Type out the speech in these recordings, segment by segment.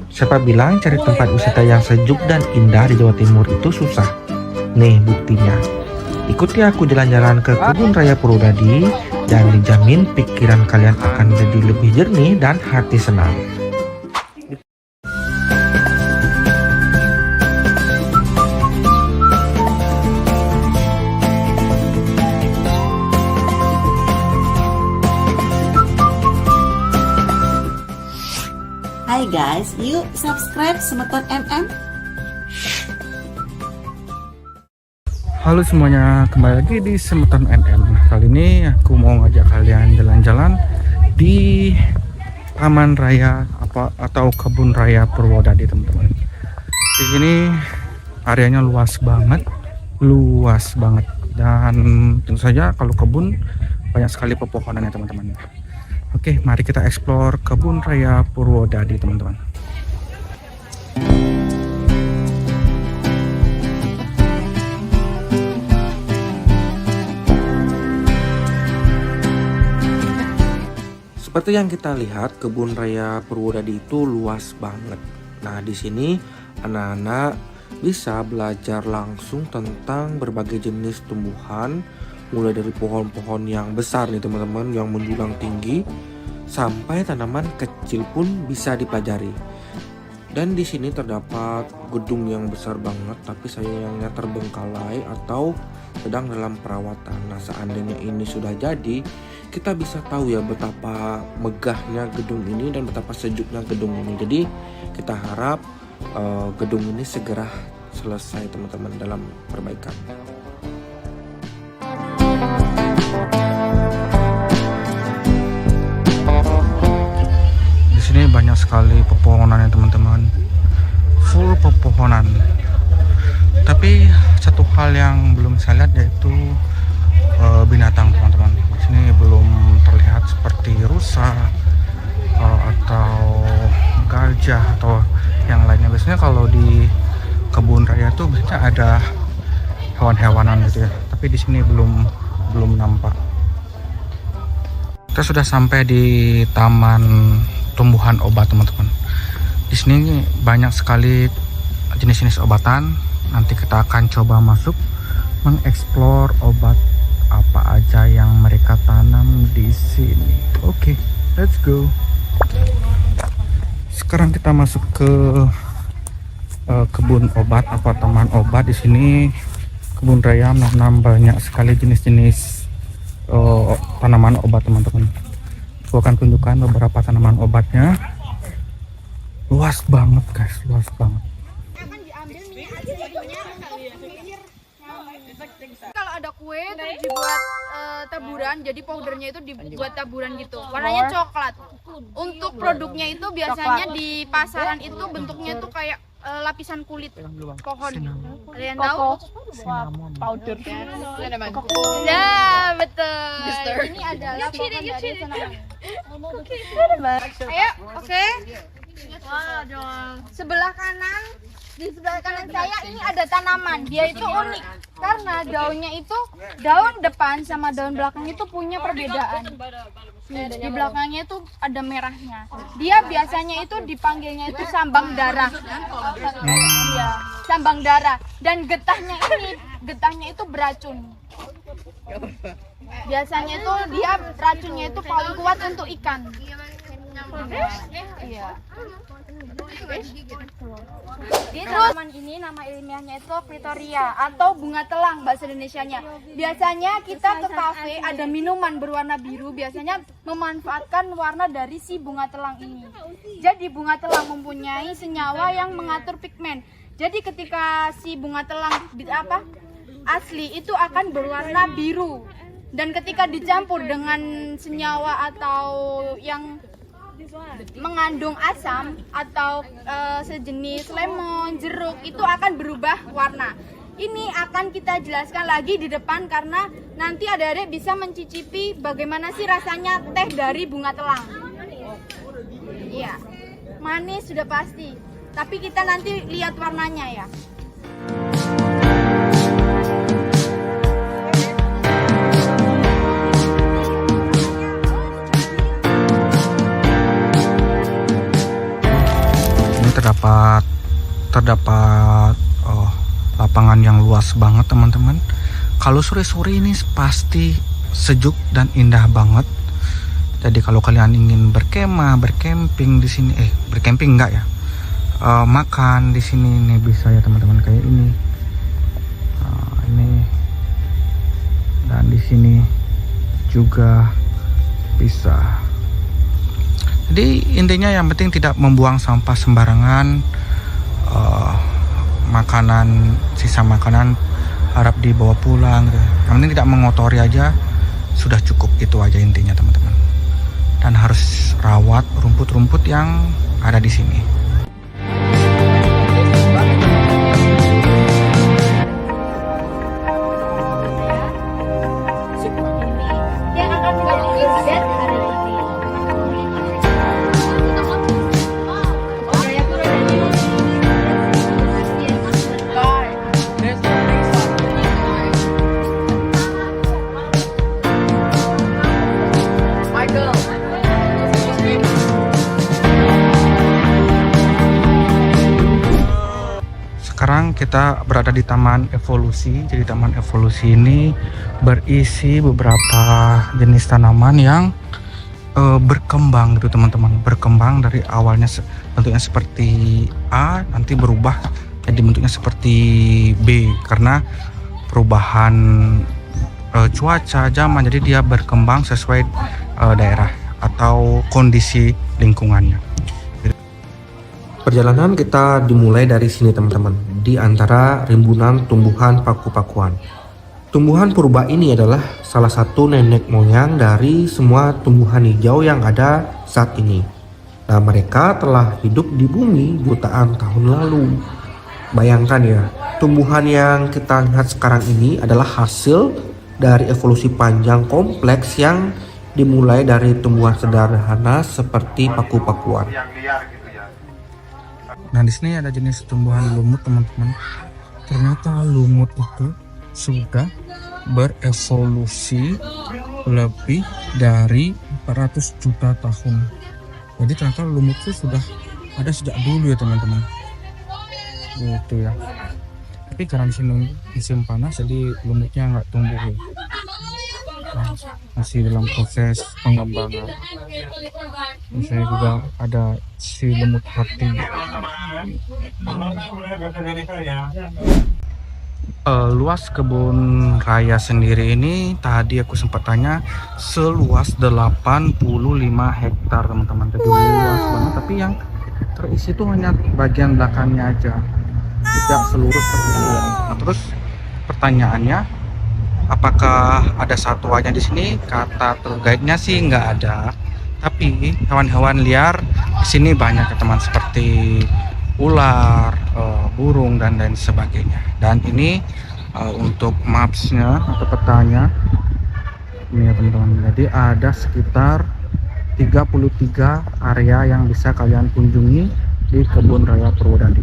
Siapa bilang cari tempat wisata yang sejuk dan indah di Jawa Timur itu susah? Nih buktinya. Ikuti aku jalan-jalan ke Kebun Raya Purwodadi dan dijamin pikiran kalian akan jadi lebih jernih dan hati senang. Hai guys, yuk subscribe Semeton MM. Halo semuanya, kembali lagi di Semeton MM. Nah, kali ini aku mau ngajak kalian jalan-jalan di Taman Raya atau Kebun Raya Purwodadi, teman-teman. Di sini areanya luas banget dan tentu saja kalau kebun banyak sekali pepohonan ya teman-teman. Oke, mari kita explore Kebun Raya Purwodadi, teman-teman. Seperti yang kita lihat, Kebun Raya Purwodadi itu luas banget. Nah, di sini anak-anak bisa belajar langsung tentang berbagai jenis tumbuhan, mulai dari pohon-pohon yang besar nih teman-teman, yang menjulang tinggi, sampai tanaman kecil pun bisa dipelajari. Dan di sini terdapat gedung yang besar banget, tapi sayangnya terbengkalai atau sedang dalam perawatan. Nah, seandainya ini sudah jadi, kita bisa tahu ya betapa megahnya gedung ini dan betapa sejuknya gedung ini. Jadi kita harap gedung ini segera selesai teman-teman dalam perbaikan. Di sini banyak sekali pepohonan ya teman-teman, full pepohonan. Tapi satu hal yang belum saya lihat yaitu binatang teman-teman. Di sini belum terlihat seperti rusa atau gajah atau yang lainnya. Biasanya kalau di kebun raya tuh biasanya ada hewan-hewanan gitu ya. Tapi di sini belum nampak. Kita sudah sampai di taman tumbuhan obat teman-teman. Di sini banyak sekali jenis-jenis obatan. Nanti kita akan coba masuk mengeksplor obat apa aja yang mereka tanam di sini. Oke, let's go. Sekarang kita masuk ke kebun obat atau taman obat. Di sini kebun raya menanam banyak sekali jenis-jenis tanaman obat teman-teman. Aku akan tunjukkan beberapa tanaman obatnya. Luas banget guys, luas banget. Kalau ada kue terus dibuat taburan, jadi powdernya itu dibuat taburan gitu, warnanya coklat. Untuk produknya itu biasanya di pasaran itu bentuknya itu kayak lapisan kulit pohon. Ada yang tahu? Powder. Ya betul. Ini adalah pohon dari tanaman. Ayo, oke. Sebelah kanan, di sebelah kanan saya ini ada tanaman. Dia itu unik karena daunnya itu, daun depan sama daun belakang itu punya perbedaan. Di belakangnya itu ada merahnya. Dia biasanya itu dipanggilnya itu sambang darah. Iya, sambang darah. Dan getahnya itu beracun. Biasanya itu dia racunnya itu paling kuat untuk ikan. Iya. Terus tanaman ini nama ilmiahnya itu Clitoria atau bunga telang bahasa Indonesianya. Biasanya kita ke kafe ada minuman berwarna biru, biasanya memanfaatkan warna dari si bunga telang ini. Jadi bunga telang mempunyai senyawa yang mengatur pigmen. Jadi ketika si bunga telang asli itu akan berwarna biru. Dan ketika dicampur dengan senyawa atau yang mengandung asam atau sejenis lemon, jeruk, itu akan berubah warna. Ini akan kita jelaskan lagi di depan karena nanti adik-adik bisa mencicipi bagaimana sih rasanya teh dari bunga telang. Iya, manis sudah pasti. Tapi kita nanti lihat warnanya ya. terdapat lapangan yang luas banget teman-teman. Kalau sore-sore ini pasti sejuk dan indah banget. Jadi kalau kalian ingin berkemah, bercamping di sini, bercamping enggak ya? Makan di sini nih bisa ya teman-teman, kayak ini. Ini dan di sini juga bisa. Jadi intinya yang penting tidak membuang sampah sembarangan. Sisa makanan harap dibawa pulang gitu. Yang penting tidak mengotori aja, sudah cukup, itu aja intinya teman-teman. Dan harus rawat rumput-rumput yang ada di sini. Yang akan menjadi update hari ini. Sekarang kita berada di Taman Evolusi. Jadi Taman Evolusi ini berisi beberapa jenis tanaman yang berkembang gitu teman-teman. Berkembang dari awalnya bentuknya seperti A, nanti berubah jadi bentuknya seperti B karena perubahan cuaca, zaman. Jadi dia berkembang sesuai daerah atau kondisi lingkungannya. Perjalanan kita dimulai dari sini teman-teman, di antara rimbunan tumbuhan paku-pakuan. Tumbuhan purba ini adalah salah satu nenek moyang dari semua tumbuhan hijau yang ada saat ini. Nah, mereka telah hidup di bumi jutaan tahun lalu. Bayangkan ya, tumbuhan yang kita lihat sekarang ini adalah hasil dari evolusi panjang kompleks yang dimulai dari tumbuhan sederhana seperti paku-pakuan. Nah, di sini ada jenis tumbuhan lumut teman-teman. Ternyata lumut itu sudah berevolusi lebih dari 400 juta tahun. Jadi ternyata lumut itu sudah ada sejak dulu ya teman-teman. Gitu ya. Tapi karena di sini musim panas jadi lumutnya nggak tumbuh ya. Nah, masih dalam proses pengembangan. Misalnya juga ada si lumut hati. Luas kebun raya sendiri ini tadi aku sempat tanya seluas 85 hektar teman-teman. Jadi luas banget, tapi yang terisi itu hanya bagian belakangnya aja, tidak seluruh kebun. Nah, terus pertanyaannya, apakah ada satuannya di sini? Kata tour guide-nya sih nggak ada. Tapi hewan-hewan liar di sini banyak ya teman, seperti ular, burung dan lain sebagainya. Dan ini untuk mapsnya atau petanya ini ya teman-teman. Jadi ada sekitar 33 area yang bisa kalian kunjungi di Kebun Raya Purwodadi.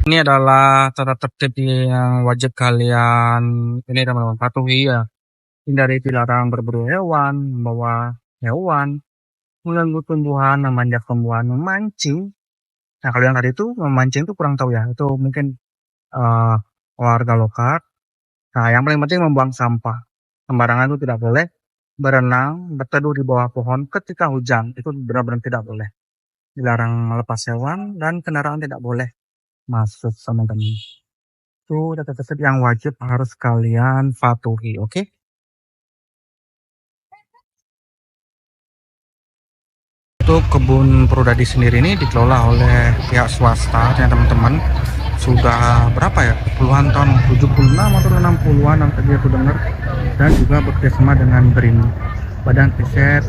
Ini adalah tata tertib yang wajib kalian ini teman-teman patuhi ya. Hindari dilarang berburu hewan, membawa hewan, mengganggu tumbuhan, memanjat tumbuhan, memancing. Nah, kalau yang tadi itu memancing itu kurang tahu ya. Itu mungkin warga lokal. Nah, yang paling penting membuang sampah. Sembarangan itu tidak boleh. Berenang, berteduh di bawah pohon ketika hujan. Itu benar-benar tidak boleh. Dilarang melepas hewan dan kendaraan tidak boleh masuk teman-teman. Itu data-data yang wajib harus kalian patuhi, oke? Untuk Kebun Purwodadi sendiri ini dikelola oleh pihak swasta ya teman-teman. Sudah berapa ya? Puluhan tahun, 76 atau 60-an yang tadi aku dengar. Dan juga bekerjasama dengan BRIN, Badan Riset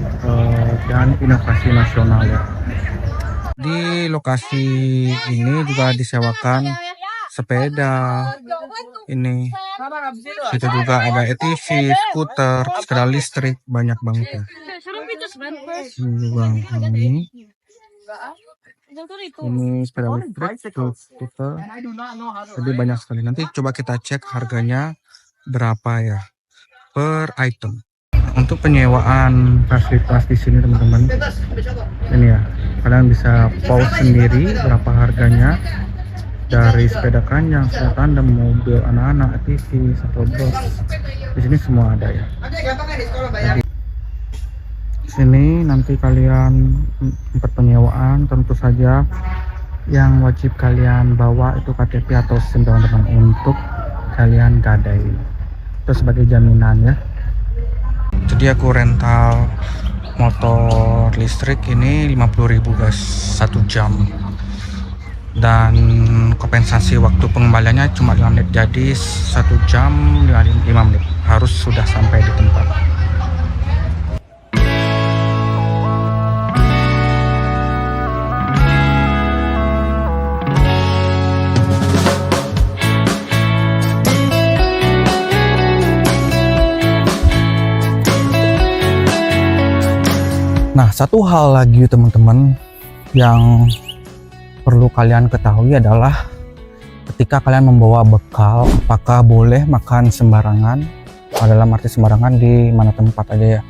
dan Inovasi Nasional ya. Di lokasi ini juga disewakan sepeda, ini situ juga ada ATV, skuter, sepeda listrik, banyak banget ya. Ini juga ini sepeda listrik, skuter, jadi banyak sekali. Nanti coba kita cek harganya berapa ya per item. Untuk penyewaan fasilitas di sini teman-teman, ini ya, kalian bisa pause sendiri berapa harganya, dari sepeda keranjang, sepeda tandem, mobil anak-anak, ATV, shuttle bus. Di sini semua ada ya. Jadi, di sini nanti kalian tempat penyewaan, tentu saja yang wajib kalian bawa itu KTP atau SIM teman-teman untuk kalian gadai. Itu sebagai jaminan ya. Jadi aku rental motor listrik ini 50.000 guys, 1 jam. Dan kompensasi waktu pengembaliannya cuma 5 menit. Jadi 1 jam 5 menit harus sudah sampai di tempat. Nah, satu hal lagi teman-teman yang perlu kalian ketahui adalah ketika kalian membawa bekal, apakah boleh makan sembarangan? Dalam arti sembarangan di mana tempat aja ya.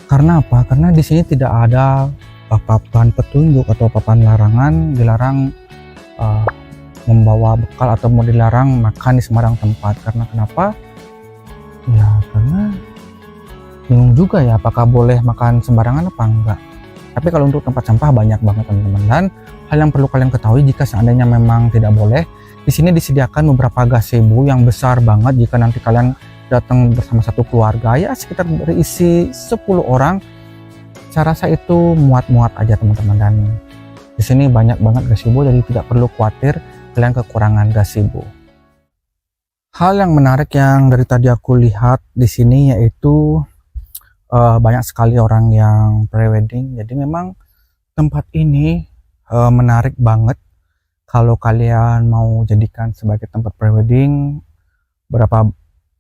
Karena apa? Karena di sini tidak ada papan petunjuk atau papan larangan dilarang membawa bekal atau mau dilarang makan di sembarang tempat. Karena kenapa? Ya karena bingung juga ya apakah boleh makan sembarangan apa enggak. Tapi kalau untuk tempat sampah banyak banget teman-teman. Dan hal yang perlu kalian ketahui, jika seandainya memang tidak boleh, di sini disediakan beberapa gazebo yang besar banget. Jika nanti kalian datang bersama satu keluarga ya sekitar berisi 10 orang, saya rasa itu muat-muat aja teman-teman. Dan di sini banyak banget gazebo, jadi tidak perlu khawatir kalian kekurangan gazebo. Hal yang menarik yang dari tadi aku lihat di sini yaitu banyak sekali orang yang prewedding. Jadi memang tempat ini menarik banget kalau kalian mau jadikan sebagai tempat prewedding. Berapa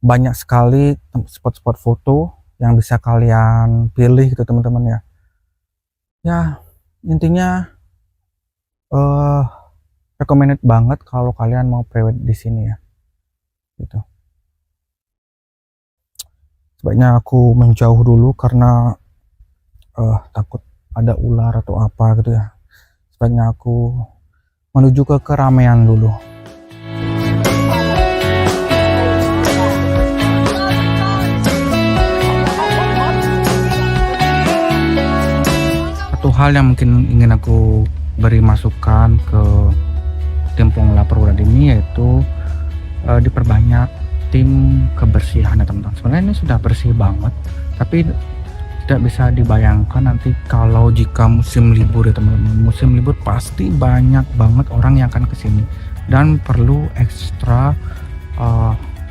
banyak sekali spot-spot foto yang bisa kalian pilih gitu teman-teman ya. Ya intinya recommended banget kalau kalian mau prewed di sini ya gitu. Sebaiknya aku menjauh dulu karena takut ada ular atau apa gitu ya. Sebaiknya aku menuju ke keramaian dulu. Satu hal yang mungkin ingin aku beri masukan ke tim pengelola perguruan ini yaitu diperbanyak tim kebersihan ya teman-teman. Sebenarnya ini sudah bersih banget, tapi tidak bisa dibayangkan nanti kalau jika musim libur ya teman-teman. Musim libur pasti banyak banget orang yang akan kesini dan perlu ekstra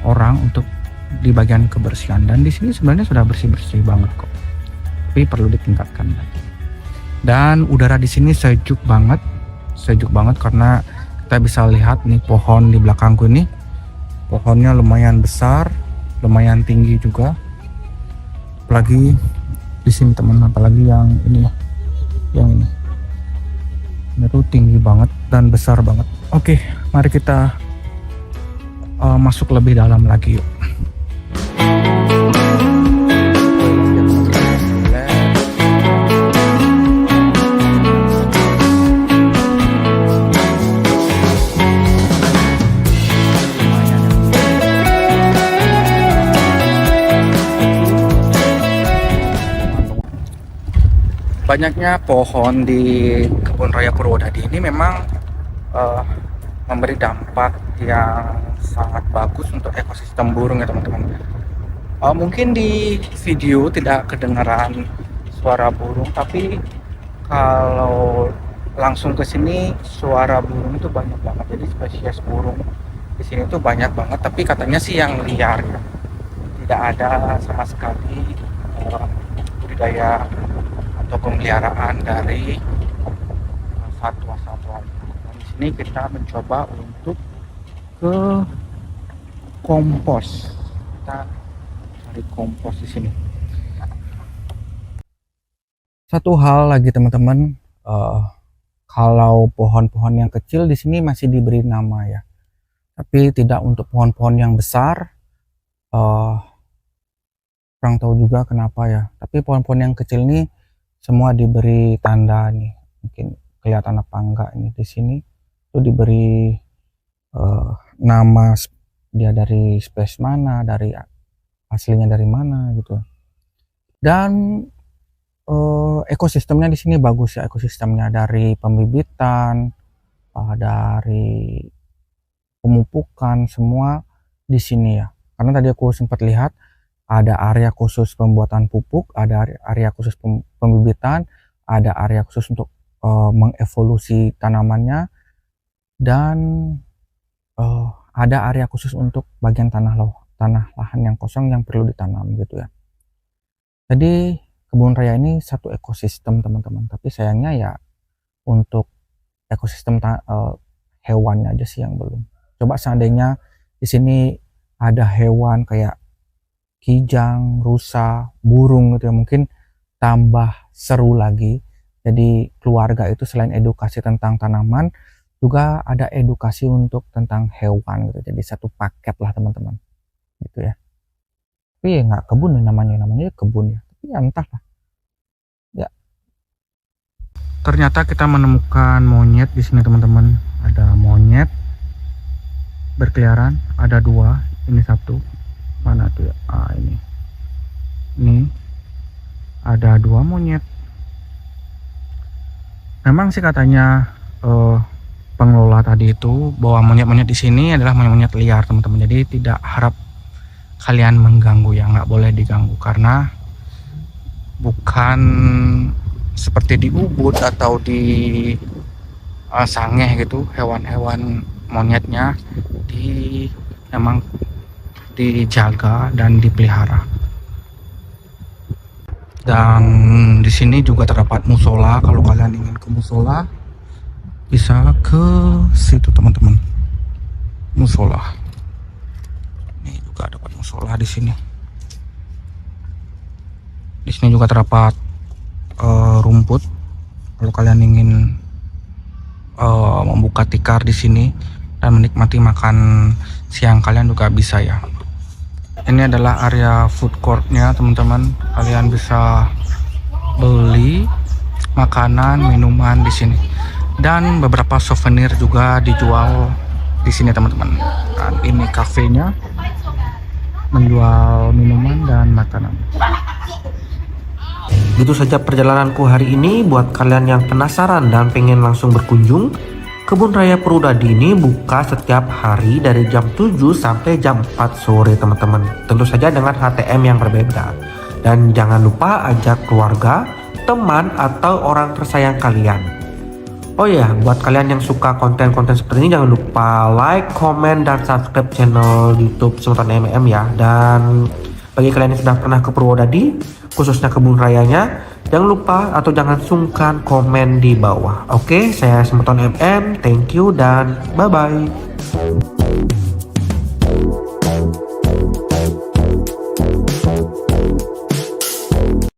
orang untuk di bagian kebersihan. Dan di sini sebenarnya sudah bersih-bersih banget kok, tapi perlu ditingkatkan lagi. Dan udara di sini sejuk banget karena kita bisa lihat nih pohon di belakangku ini. Pohonnya lumayan besar, lumayan tinggi juga. Apalagi di sini teman-teman, apalagi yang ini, itu tinggi banget dan besar banget. Oke, mari kita masuk lebih dalam lagi yuk. Banyaknya pohon di Kebun Raya Purwodadi ini memang memberi dampak yang sangat bagus untuk ekosistem burung ya teman-teman. Mungkin di video tidak kedengaran suara burung, tapi kalau langsung ke sini suara burung itu banyak banget. Jadi spesies burung di sini tuh banyak banget, tapi katanya sih yang liar ya. Tidak ada sama sekali budidaya atau pemeliharaan dari satwa-satwa. Dan di sini kita mencoba untuk ke kompos. Kita cari kompos di sini. Satu hal lagi teman-teman, kalau pohon-pohon yang kecil di sini masih diberi nama ya, tapi tidak untuk pohon-pohon yang besar. Kurang tahu juga kenapa ya. Tapi pohon-pohon yang kecil ini semua diberi tanda nih, mungkin kelihatan apa enggak nih, di sini tuh diberi nama dia dari spesies mana, dari aslinya dari mana gitu. Dan ekosistemnya di sini bagus ya, ekosistemnya dari pembibitan, dari pemupukan, semua di sini ya. Karena tadi aku sempat lihat ada area khusus pembuatan pupuk, ada area khusus pembibitan, ada area khusus untuk mengevolusi tanamannya, dan ada area khusus untuk bagian tanah lahan yang kosong yang perlu ditanam gitu ya. Jadi kebun raya ini satu ekosistem teman-teman, tapi sayangnya ya untuk ekosistem hewannya aja sih yang belum. Coba seandainya di sini ada hewan kayak kijang, rusa, burung gitu ya, mungkin tambah seru lagi. Jadi keluarga itu selain edukasi tentang tanaman, juga ada edukasi untuk tentang hewan gitu. Jadi satu paket lah teman-teman gitu ya. Tapi ya nggak kebun ya, namanya kebun ya, tapi ya entahlah ya. Ternyata kita menemukan monyet di sini teman-teman. Ada monyet berkeliaran, ada 2, ini 1, mana tuh ya, ini ada 2 monyet. Memang sih katanya pengelola tadi itu bahwa monyet-monyet di sini adalah monyet-monyet liar teman-teman, jadi tidak harap kalian mengganggu ya, nggak boleh diganggu karena bukan seperti di Ubud atau di Sangeh gitu, hewan-hewan monyetnya memang dijaga dan dipelihara. Dan di sini juga terdapat musola, kalau kalian ingin ke musola bisa ke situ teman-teman, musola. Ini juga dapat musola di sini. Di sini juga terdapat rumput. Kalau kalian ingin membuka tikar di sini dan menikmati makan siang kalian juga bisa ya. Ini adalah area food courtnya teman-teman. Kalian bisa beli makanan, minuman di sini. Dan beberapa souvenir juga dijual di sini teman-teman. Dan ini kafenya menjual minuman dan makanan. Gitu saja perjalananku hari ini. Buat kalian yang penasaran dan pengen langsung berkunjung, Kebun Raya Purwodadi ini buka setiap hari dari jam 7 sampai jam 4 sore teman-teman. Tentu saja dengan HTM yang berbeda. Dan jangan lupa ajak keluarga, teman, atau orang tersayang kalian. Oh ya, buat kalian yang suka konten-konten seperti ini, jangan lupa like, komen, dan subscribe channel YouTube Semeton MM ya. Dan bagi kalian yang sudah pernah ke Purwodadi, khususnya kebun rayanya, jangan lupa atau jangan sungkan komen di bawah. Oke, saya Semeton MM, thank you dan bye-bye.